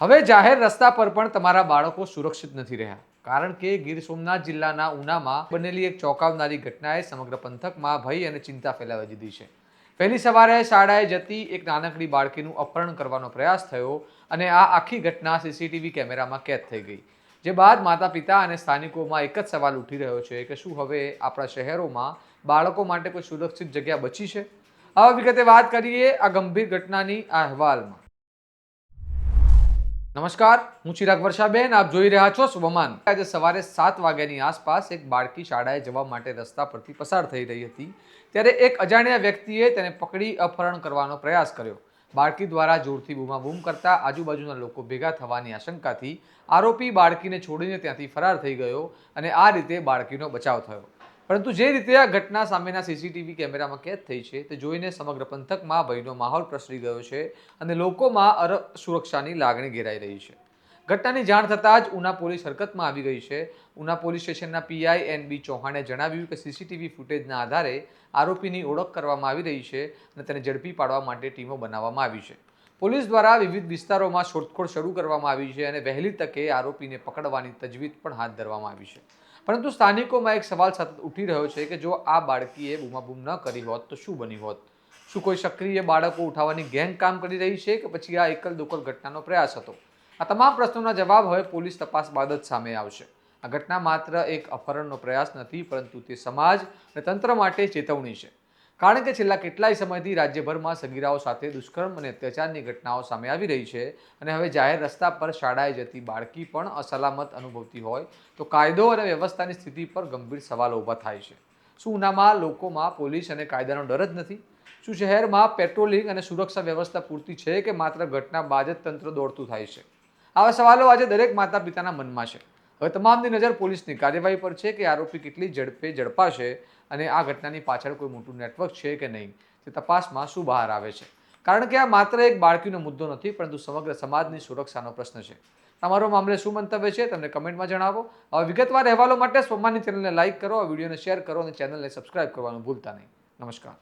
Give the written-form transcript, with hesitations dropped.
હવે જાહેર રસ્તા પર પણ તમારા બાળકો સુરક્ષિત નથી રહ્યા, કારણ કે ગીર સોમનાથ જિલ્લાના ઉનામાં બનેલી એક ચોંકાવનારી ઘટનાએ સમગ્ર પંથકમાં ભય અને ચિંતા ફેલાવી દીધી છે. વહેલી સવારે શાળાએ જતી એક નાનકડી બાળકીનું અપહરણ કરવાનો પ્રયાસ થયો અને આ આખી ઘટના સીસીટીવી કેમેરામાં કેદ થઈ ગઈ. જે બાદ માતા પિતા અને સ્થાનિકોમાં એક જ સવાલ ઉઠી રહ્યો છે કે શું હવે આપણા શહેરોમાં બાળકો માટે કોઈ સુરક્ષિત જગ્યા બચી છે? આ વિગતે વાત કરીએ આ ગંભીર ઘટનાની આ અહેવાલમાં. નમસ્કાર, હું ચિરાગ વર્ષાબેન, આપ જોઈ રહ્યા છો સ્વમાન. આજે સવારે 7 વાગ્યાની આસપાસ એક બાળકી શાળાએ જવા માટે રસ્તા પરથી પસાર થઈ રહી હતી, ત્યારે એક અજાણ્યા વ્યક્તિએ તેને પકડી અપહરણ કરવાનો પ્રયાસ કર્યો. બાળકી દ્વારા જોરથી બૂમાબૂમ કરતા આજુબાજુના લોકો ભેગા થવાની આશંકાથી આરોપી બાળકીને છોડીને ત્યાંથી ફરાર થઈ ગયો અને આ રીતે બાળકીનો બચાવ થયો. પરંતુ જે રીતે આ ઘટના સામેના સીસીટીવી કેમેરામાં કેદ થઈ છે તે જોઈને સમગ્ર પંથકમાં ભયનો માહોલ પ્રસરી ગયો છે અને લોકોમાં અસુરક્ષાની લાગણી ઘેરાઈ રહી છે. ઘટનાની જાણ થતાં જ ઉના પોલીસ હરકતમાં આવી ગઈ છે. ઉના પોલીસ સ્ટેશનના પીઆઈ એન બી ચૌહાણે જણાવ્યું કે સીસીટીવી ફૂટેજના આધારે આરોપીની ઓળખ કરવામાં આવી રહી છે અને તેને ઝડપી પાડવા માટે ટીમો બનાવવામાં આવી છે. પોલીસ દ્વારા વિવિધ વિસ્તારોમાં શોધખોળ શરૂ કરવામાં આવી છે અને વહેલી તકે આરોપીને પકડવાની તજવીજ પણ હાથ ધરવામાં આવી છે. પરંતુ સ્થાનિકોમાં એક સવાલ સતત ઉઠી રહ્યો છે કે જો આ બાળકીએ બૂમાબૂમ ન કરી હોત તો શું બન્યું હોત? શું કોઈ સક્રિય બાળકો ઉઠાવવાની ગેંગ કામ કરી રહી છે કે પછી આ એકલ દોકલ ઘટનાનો પ્રયાસ હતો? આ તમામ પ્રશ્નોના જવાબ હવે પોલીસ તપાસ બાદ જ સામે આવશે. આ ઘટના માત્ર એક અપહરણનો પ્રયાસ નથી, પરંતુ તે સમાજ અને તંત્ર માટે ચેતવણી છે. કારણ કે છેલ્લા કેટલાય સમયથી રાજ્યભરમાં સગીરાઓ સાથે દુષ્કર્મ અને અત્યાચારની ઘટનાઓ સામે આવી રહી છે અને હવે જાહેર રસ્તા પર શાળાએ જતી બાળકી પણ અસલામત અનુભવતી હોય તો કાયદો અને વ્યવસ્થાની સ્થિતિ પર ગંભીર સવાલો ઊભા થાય છે. શું ઉનામાં લોકોમાં પોલીસ અને કાયદાનો ડર જ નથી? શું શહેરમાં પેટ્રોલિંગ અને સુરક્ષા વ્યવસ્થા પૂરતી છે કે માત્ર ઘટના બાદ જ તંત્ર દોડતું થાય છે? આવા સવાલો આજે દરેક માતા પિતાના મનમાં છે. હવે તમામની નજર પોલીસની કાર્યવાહી પર છે કે આરોપી કેટલી ઝડપે ઝડપાશે અને આ ઘટનાની પાછળ કોઈ મોટું નેટવર્ક છે કે નહીં તે તપાસમાં શું બહાર આવે છે. કારણ કે આ માત્ર એક બાળકીનો મુદ્દો નથી, પરંતુ સમગ્ર સમાજની સુરક્ષાનો પ્રશ્ન છે. તમારો મામલે શું મંતવ્ય છે તમને કમેન્ટમાં જણાવો. હવે વિગતવાર અહેવાલો માટે સ્વમાનની ચેનલને લાઇક કરો, આ વિડીયોને શેર કરો અને ચેનલને સબસ્ક્રાઇબ કરવાનું ભૂલતા નહીં. નમસ્કાર.